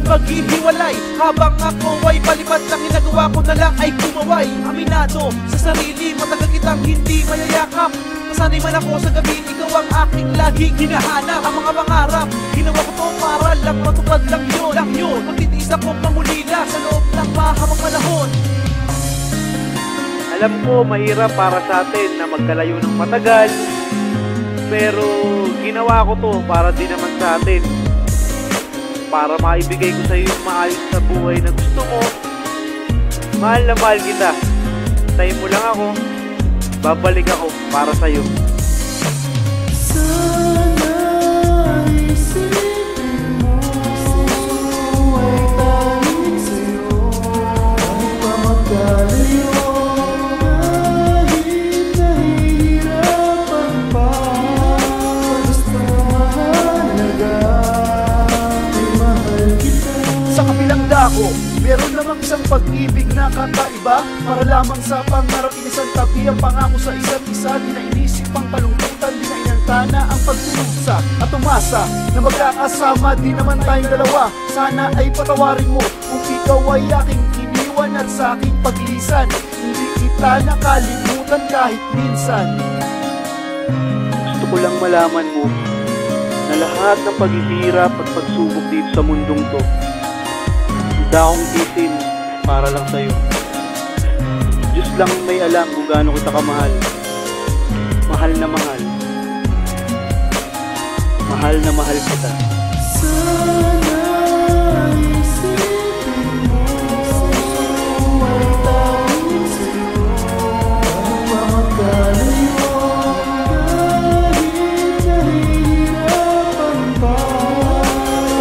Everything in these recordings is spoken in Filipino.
maghihiwalay. Habang ako ay palipad, ang ginagawa ko na lang ay kumaway. Aminado sa sarili, matagal kitang hindi mayayakap. Nasanay man ako sa gabi, ikaw ang aking laging hinahanap. Ang mga pangarap, ginawa ko to para lang matupad lang yun. Magtitiis akong mangulila sa loob ng mahabang panahon. Alam ko mahirap para sa atin na magkalayo ng matagal, pero ginawa ko to para din naman sa atin, para maibigay ko sa iyo yung maayos na buhay na gusto mo. Mahal na mahal kita. Tayo mo lang ako, babalik ako para sa iyo. Sa kabilang dako, meron namang isang pag-ibig na kakaiba. Para lamang sa pangarap, inisang tabi ang pangako sa isa't isa. Di na inisip ang kalungkutan, di na inantana ang pagtulugsa at umasa na magkakasama di naman tayong dalawa. Sana ay patawarin mo kung ikaw ay aking iniwan at sa aking paglisan. Hindi kita nakalimutan kahit minsan. Gusto ko lang malaman mo na lahat ng paghihirap at pagsubok dito sa mundong to, hindi akong isin para lang sa'yo. Diyos lang may alam kung gaano kita kamahal. Mahal na mahal. Mahal na mahal kita. Sana isipin mo ay tanging sa'yo. Kahit pa magkalayo, kahit nahihirapan pa,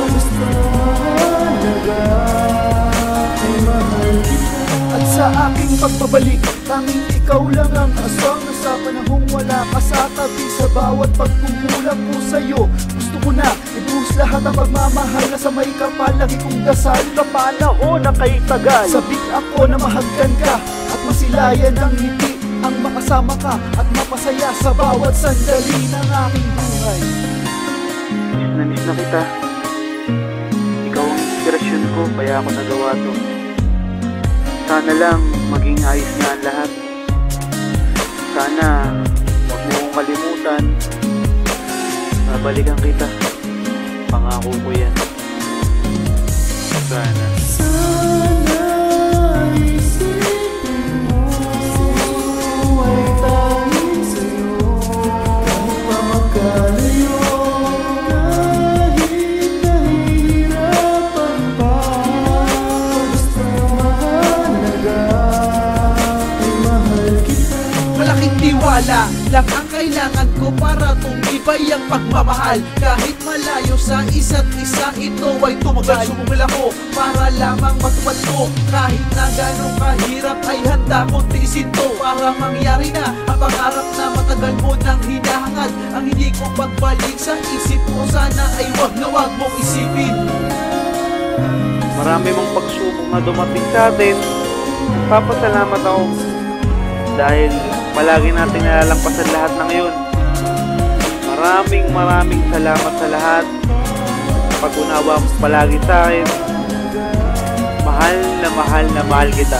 basta mahalaga ay mahal kita. At sa aking pagbabalik, tanging ikaw lang ang aswang na sa panahong wala ka sa tabi. Sa bawat pagkukulang ko sa'yo, gusto ko na ibuhos lahat ang pagmamahal na sa may kapal. Lagi kong dasal na panahon na kay tagal. Sabik ako na mahagkan ka at masilayan ng ngiti ang makasama ka at mapasaya sa bawat sandali ng aking buhay. Miss na miss na kita. Ikaw ang inspirasyon ko, kaya ako nagawa to. Sana lang maging ayos na ang lahat. Sana huwag mo kong kalimutan. Babalikan kita. Pangako ko yan. Sana. Sana isipin mo ay tanging sa'yo. Kahit pa magkalayo, kahit nahihirapan pa, basta mahalaga ay mahal kita. Malaking tiwala lang ang kailangan ko para tumibay ang pagmamahal. Kahit malayo sa isa't isa, ito ay tumagal. Sumugil ako para lamang matupad ko. Kahit na gano'ng kahirap ay handa kong tiisin to, para mangyari na ang pangarap na matagal mo nang hinahangad. Ang hindi ko pagbalik sa isip ko, sana ay wag na wag mong isipin. Marami mong pagsubok na dumating sa atin. Papasalamat ako dahil palagi natin nalalampasan lahat ng yun. Maraming salamat sa lahat. Pag-unawa mo palagi sa akin. Mahal na mahal kita.